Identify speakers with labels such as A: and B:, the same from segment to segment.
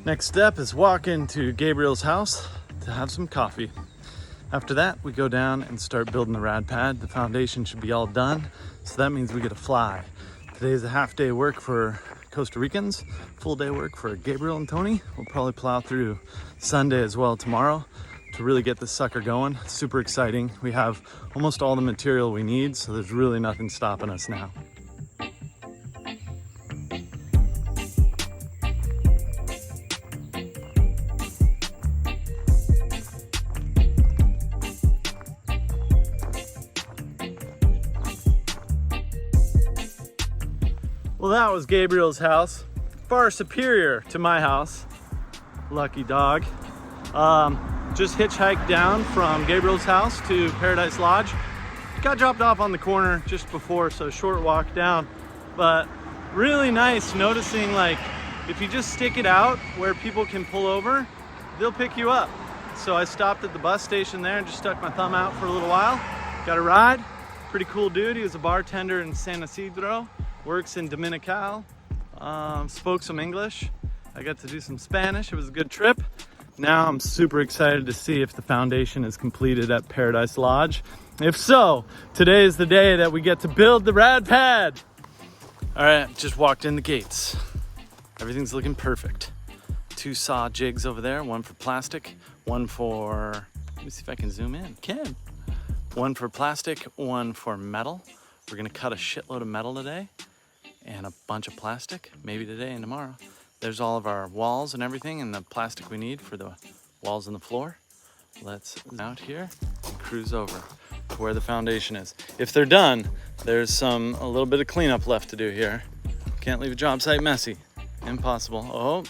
A: Next step is walk into Gabriel's house to have some coffee. After that, we go down and start building the Rad Pad. The foundation should be all done, so that means we get to fly. Today is a half day work for Costa Ricans, full day work for Gabriel and Tony. We'll probably plow through Sunday as well tomorrow to really get this sucker going. It's super exciting. We have almost all the material we need, so there's really nothing stopping us now. Well, that was Gabriel's house. Far superior to my house. Lucky dog. Just hitchhiked down from Gabriel's house to Paradise Lodge. Got dropped off on the corner just before, so short walk down. But really nice noticing, like, if you just stick it out where people can pull over, they'll pick you up. So I stopped at the bus station there and just stuck my thumb out for a little while. Got a ride. Pretty cool dude. He was a bartender in San Isidro. Works in Dominical, spoke some English. I got to do some Spanish. It was a good trip. Now I'm super excited to see if the foundation is completed at Paradise Lodge. If so, today is the day that we get to build the Rad Pad. All right, just walked in the gates. Everything's looking perfect. 2 saw jigs over there, one for plastic, one for, let me see if I can zoom in. Can. One for plastic, one for metal. We're gonna cut a shitload of metal today and a bunch of plastic, maybe today and tomorrow. There's all of our walls and everything and the plastic we need for the walls and the floor. Let's out here and cruise over to where the foundation is. If they're done, there's a little bit of cleanup left to do here. Can't leave a job site messy. Impossible. Oh,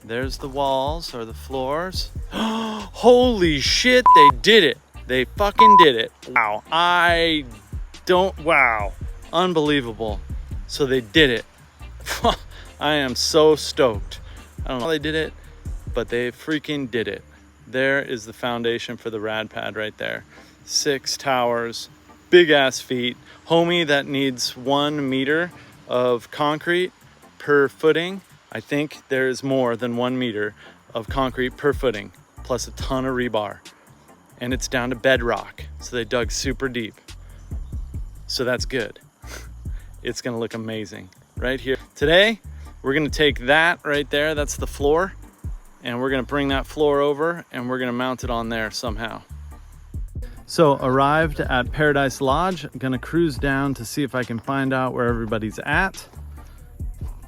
A: there's the walls or the floors. Holy shit, they did it. They fucking did it. Wow, wow, unbelievable. So they did it. I am so stoked. I don't know how they did it, but they freaking did it. There is the foundation for the Rad Pad right there. 6 towers, big ass feet. Homie, that needs 1 meter of concrete per footing. I think there's more than 1 meter of concrete per footing, plus a ton of rebar. And it's down to bedrock, so they dug super deep. So that's good. It's gonna look amazing right here. Today, we're gonna take that right there, that's the floor, and we're gonna bring that floor over and we're gonna mount it on there somehow. So arrived at Paradise Lodge. I'm gonna cruise down to see if I can find out where everybody's at.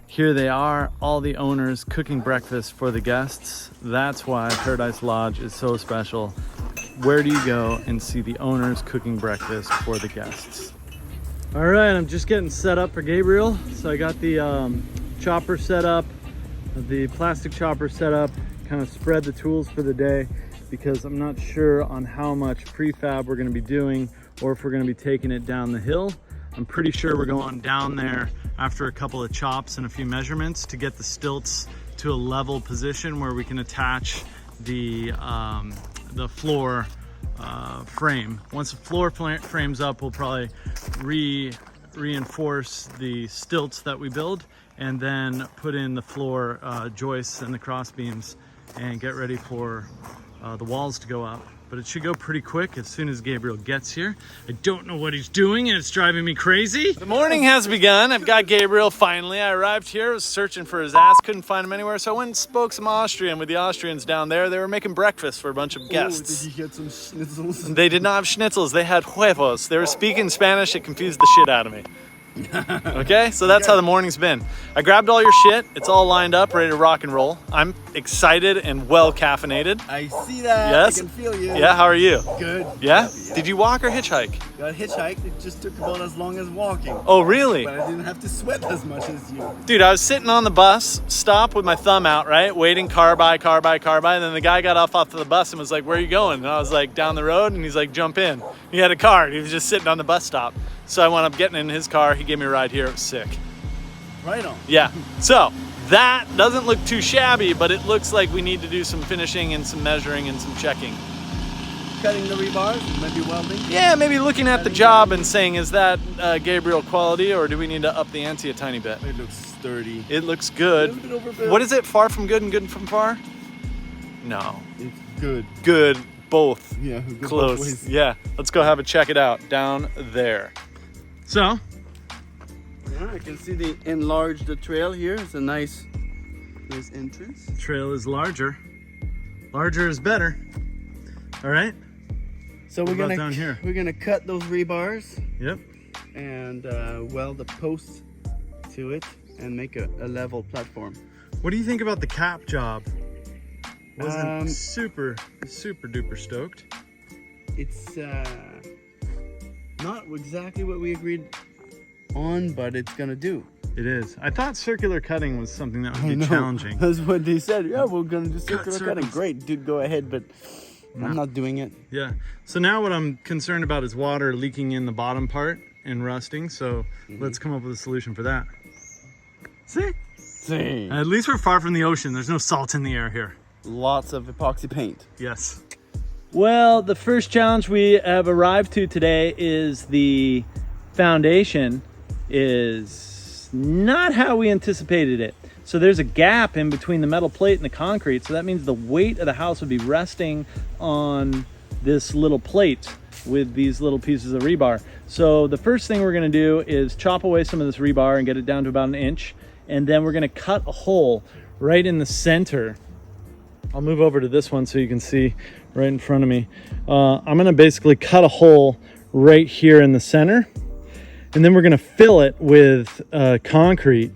A: Here they are, all the owners cooking breakfast for the guests. That's why Paradise Lodge is so special. Where do you go and see the owners cooking breakfast for the guests? All right, I'm just getting set up for Gabriel. So I got the chopper set up, the plastic chopper set up, kind of spread the tools for the day because I'm not sure on how much prefab we're gonna be doing or if we're gonna be taking it down the hill. I'm pretty sure we're going down there after a couple of chops and a few measurements to get the stilts to a level position where we can attach the floor frame. Once the floor frame's up, we'll probably reinforce the stilts that we build and then put in the floor joists and the cross beams and get ready for the walls to go up. But it should go pretty quick as soon as Gabriel gets here. I don't know what he's doing and it's driving me crazy. The morning has begun. I've got Gabriel finally. I arrived here, was searching for his ass, couldn't find him anywhere. So I went and spoke some Austrian with the Austrians down there. They were making breakfast for a bunch of guests.
B: Did you get some schnitzels?
A: They did not have schnitzels, they had huevos. They were speaking Spanish, it confused the shit out of me. Okay, so that's how the morning's been. I grabbed all your shit. It's all lined up, ready to rock and roll. I'm excited and well caffeinated.
B: I see that.
A: Yes?
B: I can feel you.
A: Yeah, how are you?
B: Good.
A: Yeah? Did you walk or hitchhike?
B: Got hitchhiked. It just took about as long as walking.
A: Oh, really?
B: But I didn't have to sweat as much as you.
A: Dude, I was sitting on the bus, stop with my thumb out, right? Waiting, car by. And then the guy got off the bus and was like, where are you going? And I was like, down the road. And he's like, jump in. He had a car. He was just sitting on the bus stop. So I wound up getting in his car. He gave me a ride here. It was sick.
B: Right on.
A: Yeah. So that doesn't look too shabby, but it looks like we need to do some finishing and some measuring and some checking.
B: cutting the rebars, maybe welding.
A: Yeah, maybe looking at the job and saying, is that Gabriel quality, or do we need to up the ante a tiny bit?
B: It looks sturdy.
A: It looks
B: A
A: good.
B: little bit overbuilt.
A: What is it? Far from good and good from far? No.
B: It's good.
A: Good. Both.
B: Yeah, good both
A: Close.
B: ways.
A: Yeah. Let's go have a check it out down there. So,
B: Yeah, I can see the enlarged the trail here. It's a nice entrance.
A: trail is larger. Larger is better. All right.
B: So
A: What
B: we're
A: about
B: gonna
A: down here?
B: we're gonna cut those rebars
A: Yep.
B: and weld the posts to it and make a level platform.
A: What do you think about the cap job? Wasn't
B: Um,
A: super duper stoked.
B: It's not exactly what we agreed on, but it's gonna do.
A: It is. I thought circular cutting was something that would
B: I
A: be
B: know.
A: challenging.
B: That's what they said. Yeah, we're gonna do circular cutting.
A: circles.
B: Great, dude, go ahead, but
A: No.
B: I'm not doing it.
A: Yeah. So now what I'm concerned about is water leaking in the bottom part and rusting. So let's come up with a solution for that. See?
B: See.
A: At least we're far from the ocean. There's no salt in the air here.
B: Lots of epoxy paint.
A: Yes.
C: Well, the first challenge we have arrived to today is the foundation is not how we anticipated it. So there's a gap in between the metal plate and the concrete. So that means the weight of the house would be resting on this little plate with these little pieces of rebar. So the first thing we're gonna do is chop away some of this rebar and get it down to about 1 inch. And then we're gonna cut a hole right in the center. I'll move over to this one so you can see right in front of me. I'm gonna basically cut a hole right here in the center, and then we're gonna fill it with concrete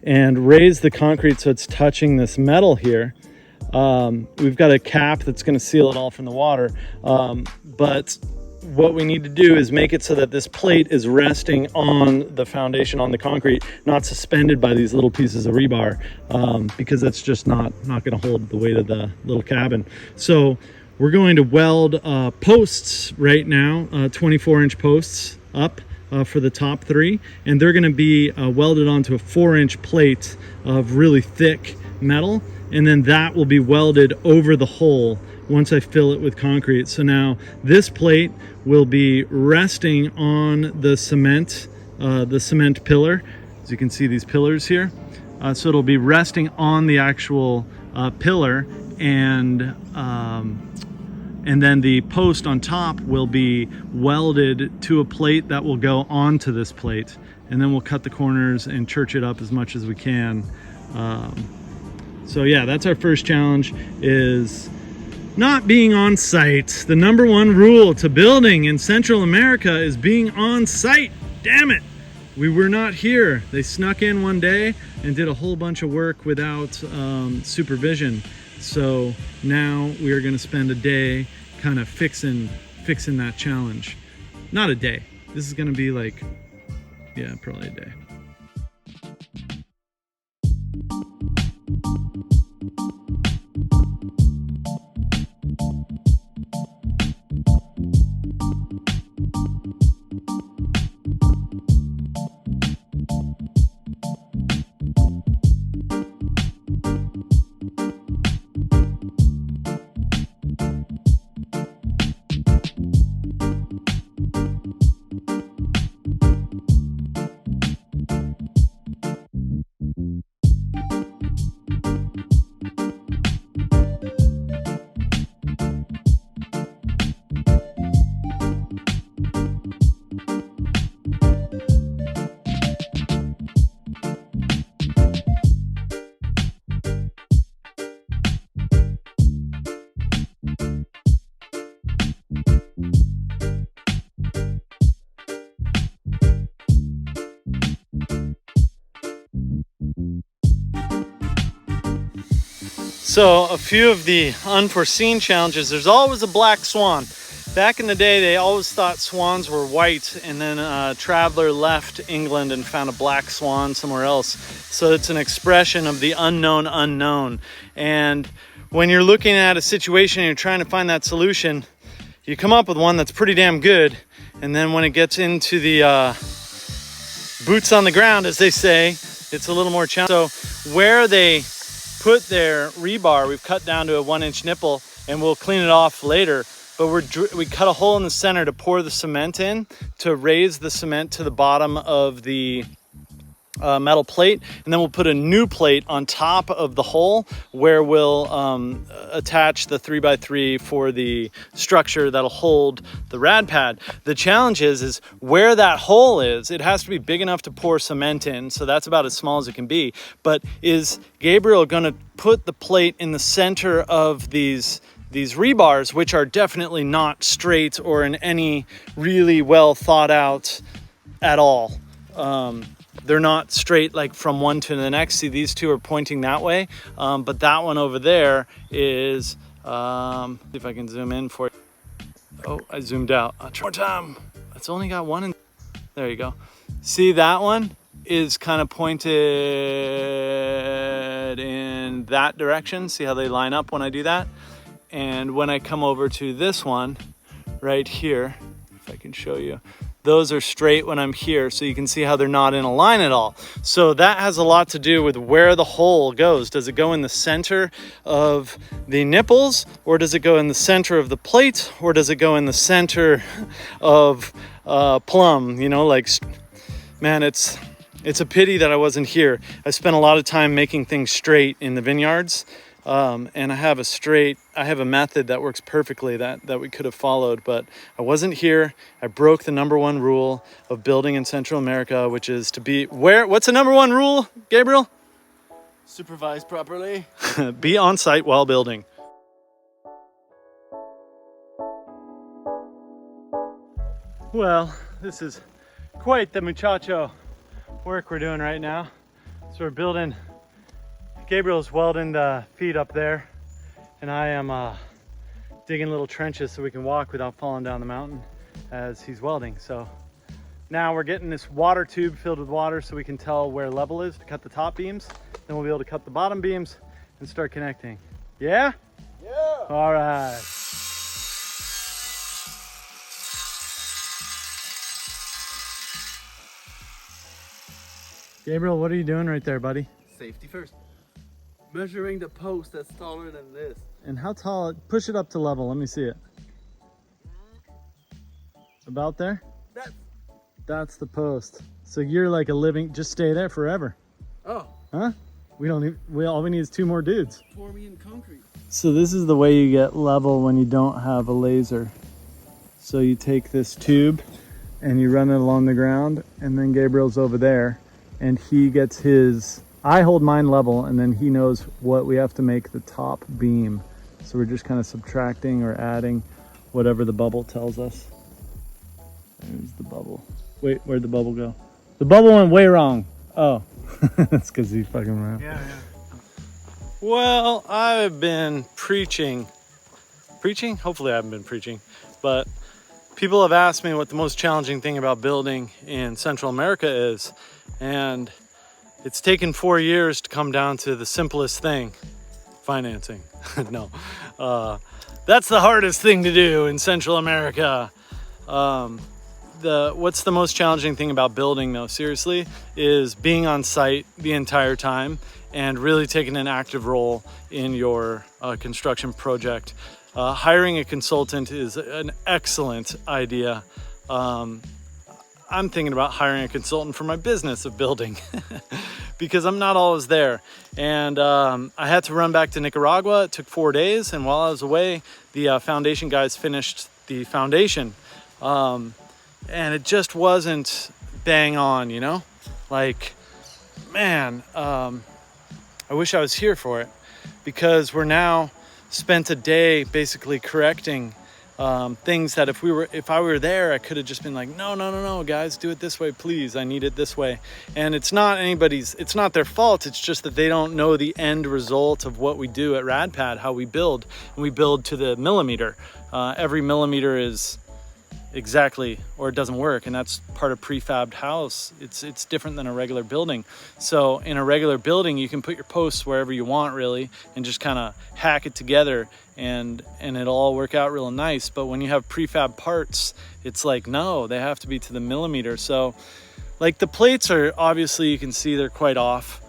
C: and raise the concrete so it's touching this metal here. We've got a cap that's gonna seal it all from the water, but what we need to do is make it so that this plate is resting on the foundation, on the concrete, not suspended by these little pieces of rebar, because that's just not going to hold the weight of the little cabin. So we're going to weld posts right now, 24-inch posts up for the top 3, and they're going to be welded onto a 4-inch plate of really thick metal, and then that will be welded over the hole once I fill it with concrete. So now this plate will be resting on the cement pillar. As you can see, these pillars here. So it'll be resting on the actual pillar, and then the post on top will be welded to a plate that will go onto this plate. And then we'll cut the corners and church it up as much as we can. So yeah, that's our first challenge, is not being on site. The number 1 rule to building in Central America is being on site. Damn it. We were not here. They snuck in one day and did a whole bunch of work without supervision. So now we are going to spend a day kind of fixing that challenge. Not a day. This is going to be like, yeah, probably a day. So a few of the unforeseen challenges, there's always a black swan. Back in the day, they always thought swans were white, and then a traveler left England and found a black swan somewhere else. So it's an expression of the unknown unknown. And when you're looking at a situation and you're trying to find that solution, you come up with one that's pretty damn good. And then when it gets into the boots on the ground, as they say, it's a little more challenging. So where they put their rebar, we've cut down to a 1-inch nipple, and we'll clean it off later.
A: but we cut a hole in the center to pour the cement in to raise the cement to the bottom of the metal plate, and then we'll put a new plate on top of the hole where we'll attach the 3x3 for the structure that'll hold the Rad Pad. The challenge is where that hole is, it has to be big enough to pour cement in, so that's about as small as it can be. But is Gabriel gonna put the plate in the center of these rebars, which are definitely not straight or in any really well thought out at all. They're not straight like from one to the next. See, these two are pointing that way, but that one over there is, if I can zoom in for you. Oh, I zoomed out. I'll try one more time. It's only got one in, there you go. See, that one is kind of pointed in that direction. See how they line up when I do that? And when I come over to this one right here, if I can show you, those are straight when I'm here, so you can see how they're not in a line at all. So that has a lot to do with where the hole goes. Does it go in the center of the nipples, or does it go in the center of the plate, or does it go in the center of plumb? You know, like, man, it's a pity that I wasn't here. I spent a lot of time making things straight in the vineyards. And I have a method that works perfectly that we could have followed, but I wasn't here. I broke the #1 rule of building in Central America, which is to be what's the #1 rule, Gabriel?
B: Supervise properly.
A: Be on site while building. Well, this is quite the muchacho work we're doing right now. So we're building. Gabriel's welding the feet up there, and I am digging little trenches so we can walk without falling down the mountain as he's welding. So now we're getting this water tube filled with water so we can tell where level is to cut the top beams. Then we'll be able to cut the bottom beams and start connecting. Yeah?
B: Yeah.
A: All right. Gabriel, what are you doing right there, buddy?
B: Safety first. Measuring the post that's taller than this.
A: And how tall? Push it up to level. Let me see it. About there? That's the post. So you're like a living, just stay there forever.
B: Oh.
A: Huh? All we need is 2 more dudes.
B: Pour me in concrete.
A: So this is the way you get level when you don't have a laser. So you take this tube and you run it along the ground, and then Gabriel's over there and he gets his, I hold mine level, and then he knows what we have to make the top beam. So we're just kind of subtracting or adding whatever the bubble tells us. There's the bubble. Wait, where'd the bubble go? The bubble went way wrong. Oh, that's because he's fucking around.
B: Yeah.
A: Well, I've been preaching? Hopefully I haven't been preaching, but people have asked me what the most challenging thing about building in Central America is, and it's taken 4 years to come down to the simplest thing: financing. No, that's the hardest thing to do in Central America. What's the most challenging thing about building, though, seriously, is being on site the entire time and really taking an active role in your construction project. Hiring a consultant is an excellent idea. I'm thinking about hiring a consultant for my business of building because I'm not always there. And I had to run back to Nicaragua. It took 4 days. And while I was away, the foundation guys finished the foundation. And it just wasn't bang on, you know? Like, man, I wish I was here for it, because we're now spent a day basically correcting things that if I were there, I could have just been like, no, guys, do it this way, please. I need it this way. And it's not their fault. It's just that they don't know the end result of what we do at Rad Pad, how we build. And we build to the millimeter. Every millimeter is exactly, or it doesn't work, and that's part of prefabbed house. It's different than a regular building. So in a regular building, you can put your posts wherever you want, really, and just kind of hack it together, and it'll all work out real nice. But when you have prefab parts, it's like, no, they have to be to the millimeter. So like the plates are, obviously you can see they're quite off,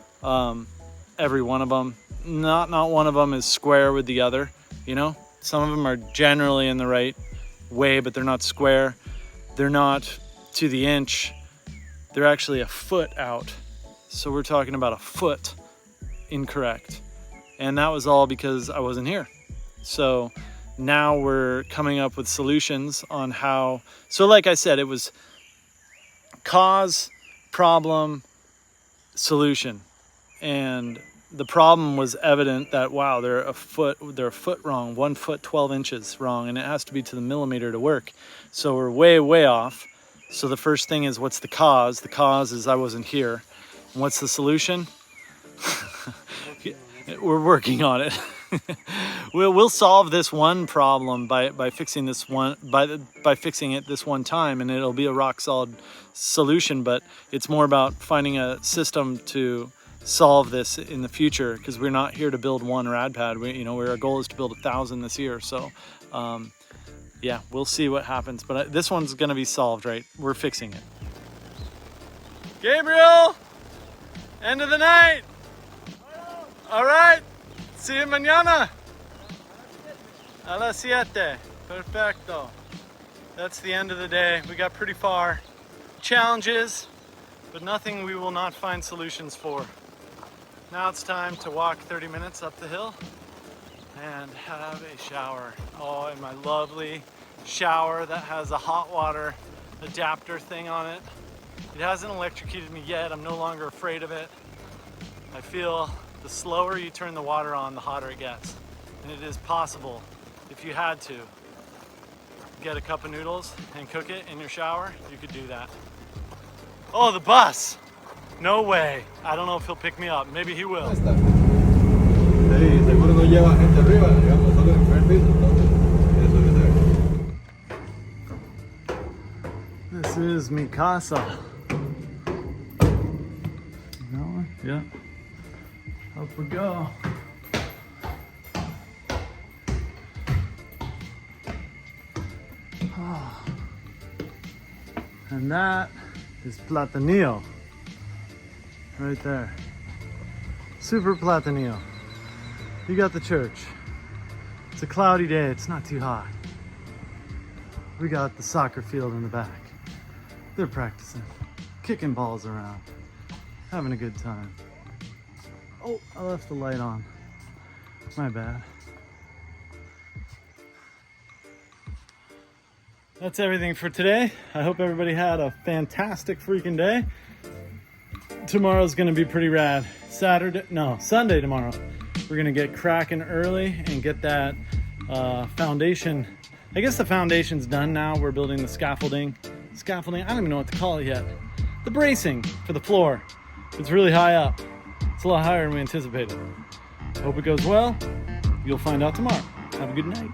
A: every one of them. Not one of them is square with the other, you know? Some of them are generally in the right way, but they're not square. They're not to the inch. They're actually a foot out. So we're talking about a foot incorrect. And that was all because I wasn't here. So now we're coming up with solutions on how, so like I said, it was cause, problem, solution. And the problem was evident that, wow, they're a foot wrong, 1 foot, 12 inches wrong. And it has to be to the millimeter to work. So we're way, way off. So the first thing is, what's the cause? The cause is I wasn't here. And what's the solution? We're working on it. We'll solve this one problem by fixing this one by fixing it this one time, and it'll be a rock solid solution. But it's more about finding a system to solve this in the future, because we're not here to build one Rad Pad. Our goal is to build 1,000 this year. So yeah, we'll see what happens. But this one's gonna be solved, right? We're fixing it. Gabriel, end of the night. All right, see you mañana. A las 7. Perfecto. That's the end of the day. We got pretty far. Challenges, but nothing we will not find solutions for. Now it's time to walk 30 minutes up the hill and have a shower. Oh, in my lovely shower that has a hot water adapter thing on it. It hasn't electrocuted me yet. I'm no longer afraid of it. I feel the slower you turn the water on, the hotter it gets. And it is possible, if you had to, get a cup of noodles and cook it in your shower, you could do that. Oh, the bus! No way. I don't know if he'll pick me up. Maybe he will. This is mi casa. That one? Yeah. Up we go. Oh. And that is Platanillo. Right there. Super Platanillo. You got the church. It's a cloudy day, it's not too hot. We got the soccer field in the back. They're practicing, kicking balls around, having a good time. Oh, I left the light on. My bad. That's everything for today. I hope everybody had a fantastic freaking day. Tomorrow's gonna be pretty rad. Sunday tomorrow. We're gonna get cracking early and get that foundation. I guess the foundation's done now. We're building the scaffolding. I don't even know what to call it yet. The bracing for the floor. It's really high up. It's a lot higher than we anticipated. Hope it goes well. You'll find out tomorrow. Have a good night.